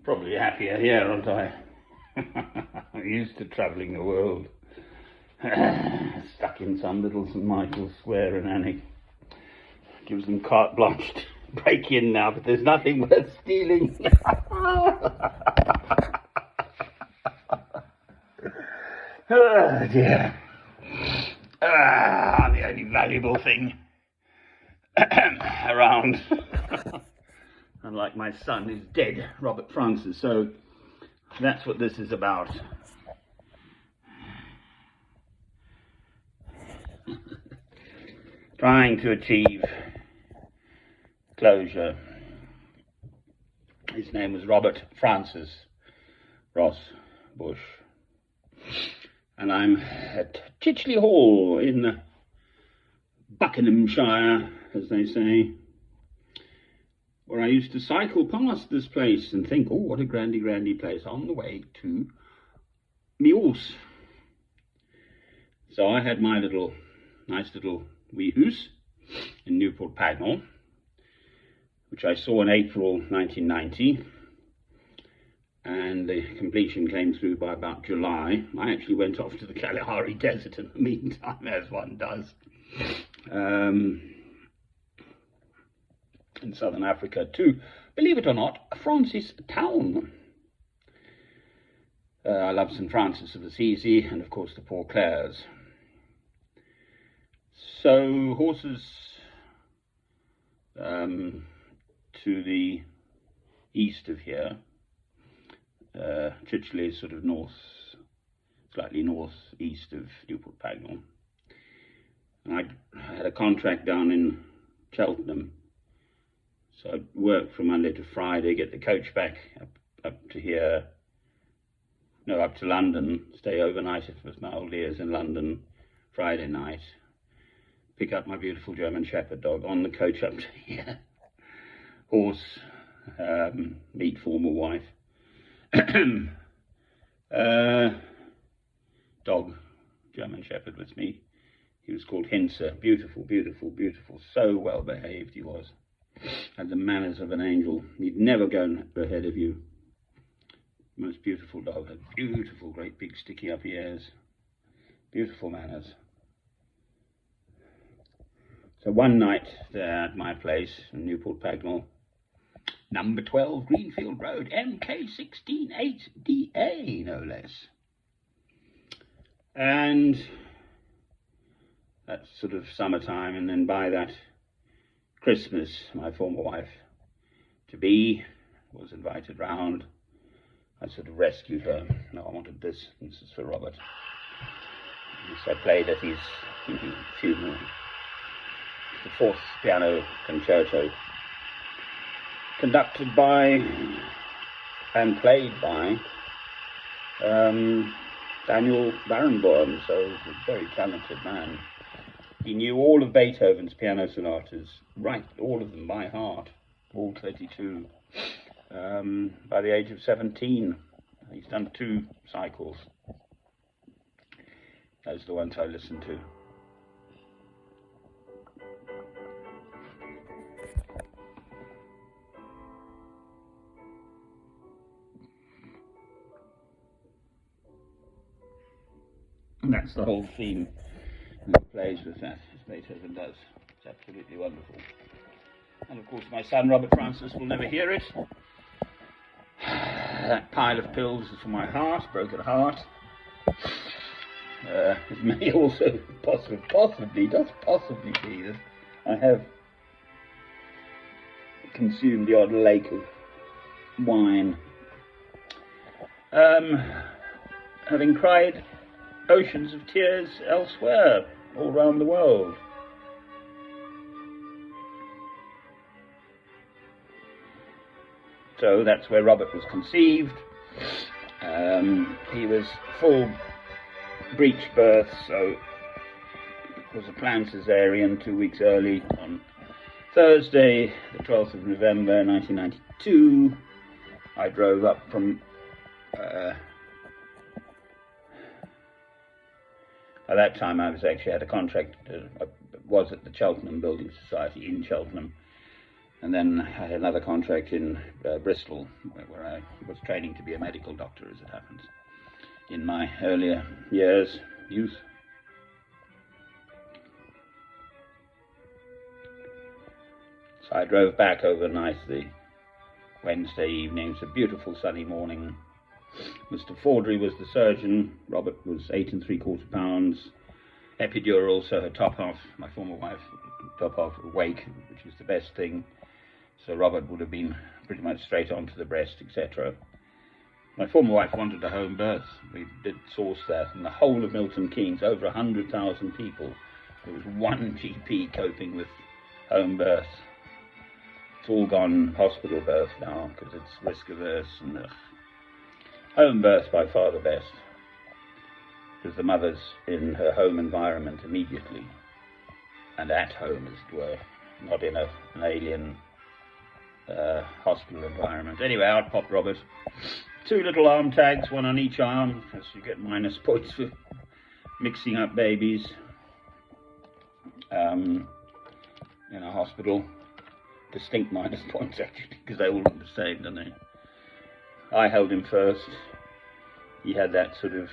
Probably happier here, aren't I? I'm used to travelling the world. Stuck in some little St Michael's Square in Annie. Gives them carte blanche to break in now, but there's nothing worth stealing. Oh dear. I'm the only valuable thing around. Unlike my son who's dead, Robert Francis. So that's what this is about. Trying to achieve closure. His name was Robert Francis Ross Bush. And I'm at Chicheley Hall in Buckinghamshire, as they say, where I used to cycle past this place and think, oh, what a grandy place, on the way to Meols. So I had my nice little wee house in Newport Pagnell, which I saw in April 1990, and the completion came through by about July. I actually went off to the Kalahari Desert in the meantime, as one does, in southern Africa, to, believe it or not, Francis Town. I love St Francis of Assisi and, of course, the Poor Clares. So, horses to the east of here. Chicheley is sort of slightly northeast of Newport Pagnell. And I had a contract down in Cheltenham. So I'd work from Monday to Friday, get the coach back up to here, no, up to London, stay overnight if it was my old years in London, Friday night, pick up my beautiful German Shepherd dog on the coach up to here, horse, meet former wife, dog, German Shepherd with me. He was called Hinser, beautiful, so well behaved he was. Had the manners of an angel. He'd never go ahead of you. Most beautiful dog. Had beautiful, great big sticky up ears. Beautiful manners. So one night there at my place in Newport Pagnell, number 12 Greenfield Road, MK168DA, no less. And that's sort of summertime, and then by that Christmas, my former wife to be was invited round. I sort of rescued her. No, I wanted this. This is for Robert. So I played at his funeral. The fourth piano concerto, conducted by and played by Daniel Barenboim, so a very talented man. He knew all of Beethoven's piano sonatas, right, all of them by heart, all 32. By the age of 17, he's done 2 cycles. Those are the ones I listened to. And that's the whole theme. He plays with that, as Beethoven does. It's absolutely wonderful. And of course my son Robert Francis will never hear it. That pile of pills is for my heart, broken heart. It may also possibly be that I have consumed the odd lake of wine. Having cried oceans of tears elsewhere, all around the world. So that's where Robert was conceived. He was full breech birth, so it was a planned cesarean 2 weeks early on Thursday, the 12th of November 1992. I drove up from at that time I actually had a contract, was at the Cheltenham Building Society in Cheltenham, And then I had another contract in Bristol, where I was training to be a medical doctor, as it happens, in my earlier years, youth. So I drove back overnight the Wednesday evening. It's a beautiful sunny morning. Mr. Fordry was the surgeon. Robert was 8 3/4 pounds. Epidural, so her top half, my former wife, top half awake, which is the best thing. So Robert would have been pretty much straight onto the breast, etc. My former wife wanted a home birth. We did source that. In the whole of Milton Keynes, over 100,000 people, there was one GP coping with home birth. It's all gone hospital birth now because it's risk averse, and home birth by far the best, because the mother's in her home environment immediately and at home, as it were, not in an alien hospital environment. Anyway, out popped Robert. 2 little arm tags, 1 on each arm, as you get minus points for mixing up babies in a hospital. Distinct minus points, actually, because they all look the same, don't they? I held him first. He had that sort of,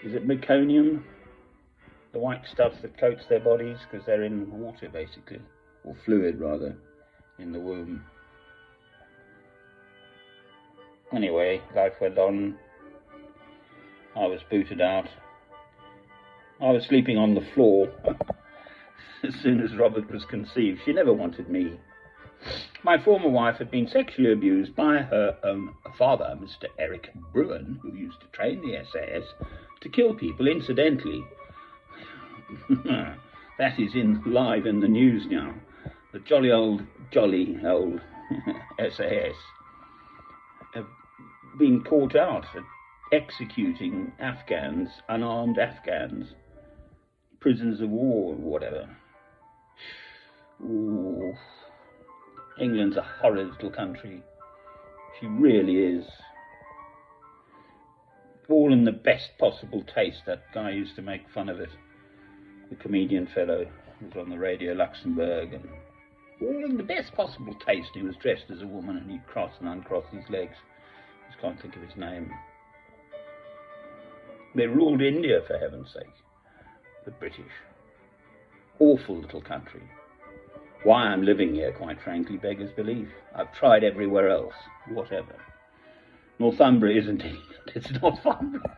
is it meconium? The white stuff that coats their bodies, because they're in water, basically, or fluid, rather, in the womb. Anyway, life went on. I was booted out. I was sleeping on the floor as soon as Robert was conceived. She never wanted me. My former wife had been sexually abused by her own father, Mr. Eric Bruin, who used to train the SAS to kill people incidentally. That is live in the news now. The jolly old SAS have been caught out at executing Afghans, unarmed Afghans, prisoners of war or whatever. Ooh. England's a horrid little country. She really is. All in the best possible taste. That guy used to make fun of it. The comedian fellow who was on the Radio Luxembourg, and all in the best possible taste. He was dressed as a woman and he'd cross and uncross his legs. I just can't think of his name. They ruled India, for heaven's sake. The British. Awful little country. Why I'm living here, quite frankly, beggars belief. I've tried everywhere else, whatever. Northumbria isn't England, it's Northumbria.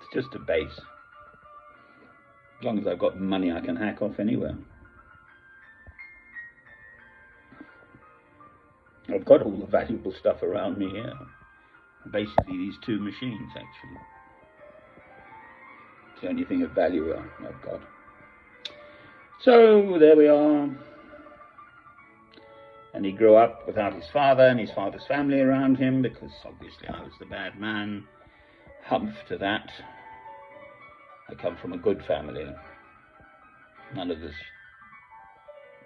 It's just a base. As long as I've got money, I can hack off anywhere. I've got all the valuable stuff around me here. Basically, these 2 machines, actually. It's the only thing of value I've got. So there we are. And he grew up without his father and his father's family around him, because obviously I was the bad man. Humph to that. I come from a good family. None of this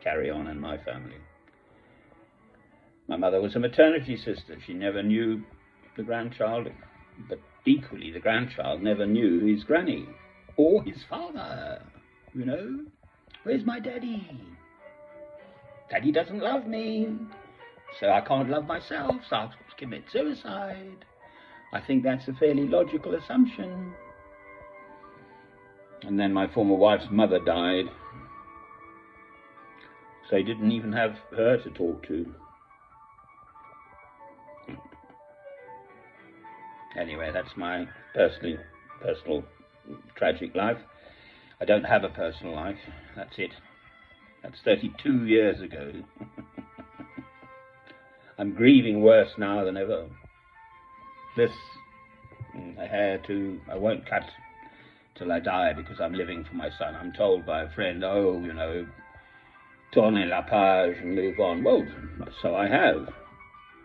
carry on in my family. My mother was a maternity sister. She never knew the grandchild, but equally the grandchild never knew his granny or his father, you know. Where's my daddy? Daddy doesn't love me, so I can't love myself, so I'll commit suicide. I think that's a fairly logical assumption. And then my former wife's mother died, so I didn't even have her to talk to. Anyway, that's my personal tragic life. I don't have a personal life. That's it. That's 32 years ago. I'm grieving worse now than ever. This hair too, I won't cut till I die because I'm living for my son. I'm told by a friend, oh, you know, tourner la page and move on. Well, so I have.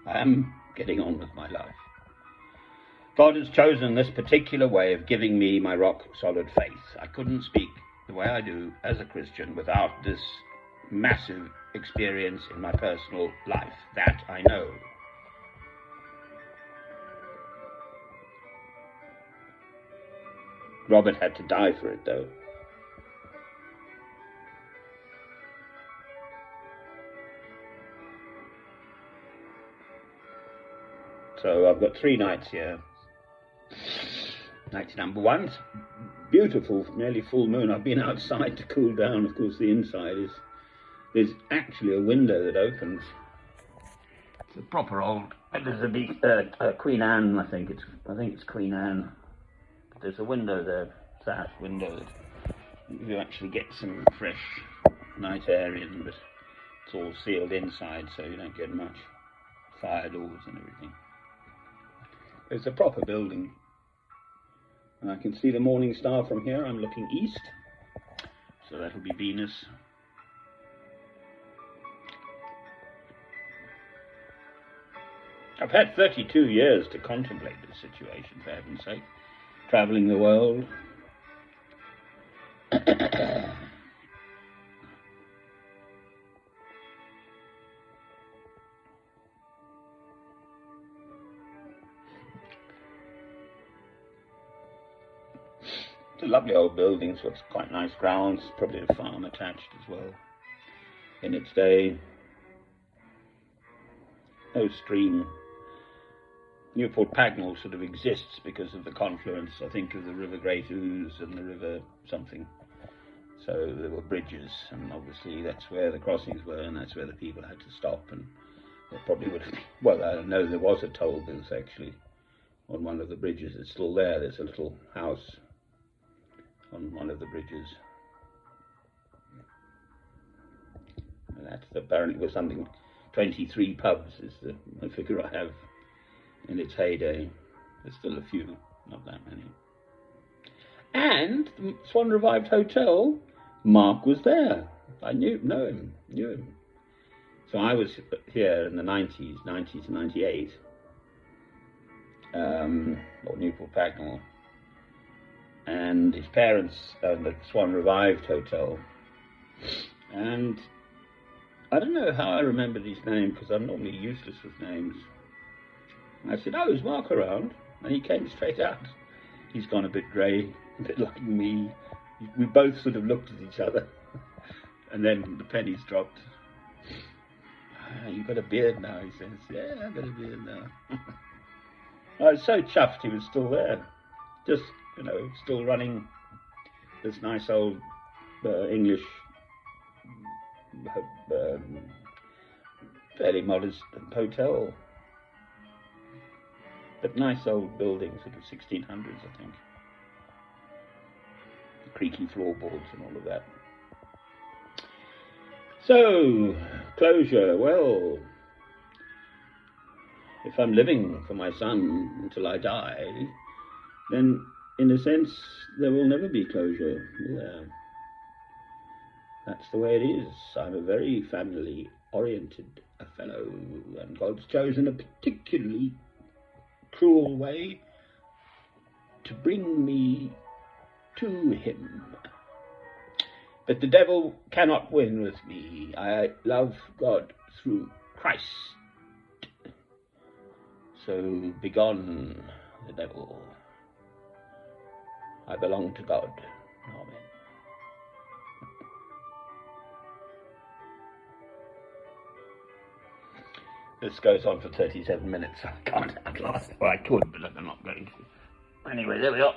I am getting on with my life. God has chosen this particular way of giving me my rock-solid faith. I couldn't speak the way I do as a Christian without this massive experience in my personal life. That I know. Robert had to die for it, though. So I've got 3 nights here. Night number 1, it's beautiful, nearly full moon. I've been outside to cool down. Of course, the inside is, there's actually a window that opens. It's a proper old Elizabeth, Queen Anne, I think it's Queen Anne. But there's a window there, south window, that you actually get some fresh night air in, but it's all sealed inside, so you don't get much fire doors and everything. It's a proper building. And I can see the morning star from here. I'm looking east, so that'll be Venus. I've had 32 years to contemplate this situation, for heaven's sake. Travelling the world. It's a lovely old building, so it's quite nice grounds, probably a farm attached as well in its day. No stream. Newport Pagnell sort of exists because of the confluence, I think, of the River Great Ouse and the River something. So there were bridges, and obviously that's where the crossings were, and that's where the people had to stop, and there probably would have, well, I know there was a toll booth actually on one of the bridges. It's still there. There's a little house on one of the bridges, and that apparently was something, 23 pubs is the figure I have in its heyday. There's still a few, not that many. And the Swan Revived Hotel, Mark was there. I knew him. So I was here in the 90s, 90 to 98, or Newport Pagnell. And his parents owned the Swan Revived Hotel. And I don't know how I remembered his name, because I'm normally useless with names. And I said, "Oh, is Mark around?" And he came straight out. He's gone a bit grey, a bit like me. We both sort of looked at each other. And then the pennies dropped. "You've got a beard now," he says. "Yeah, I've got a beard now." I was so chuffed he was still there. Just, you know, still running this nice old English, fairly modest hotel. But nice old building, sort of 1600s, I think. The creaky floorboards and all of that. So, closure, well, if I'm living for my son until I die, then in a sense there will never be closure, will there? That's the way it is. I'm a very family-oriented fellow, and God's chosen a particularly cruel way to bring me to him. But the devil cannot win with me. I love God through Christ. So begone the devil. I belong to God. Amen. This goes on for 37 minutes. I can't outlast. Well, I could, but I'm not going to. Anyway, there we are.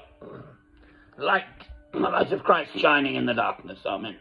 Light, the light of Christ shining in the darkness. Amen.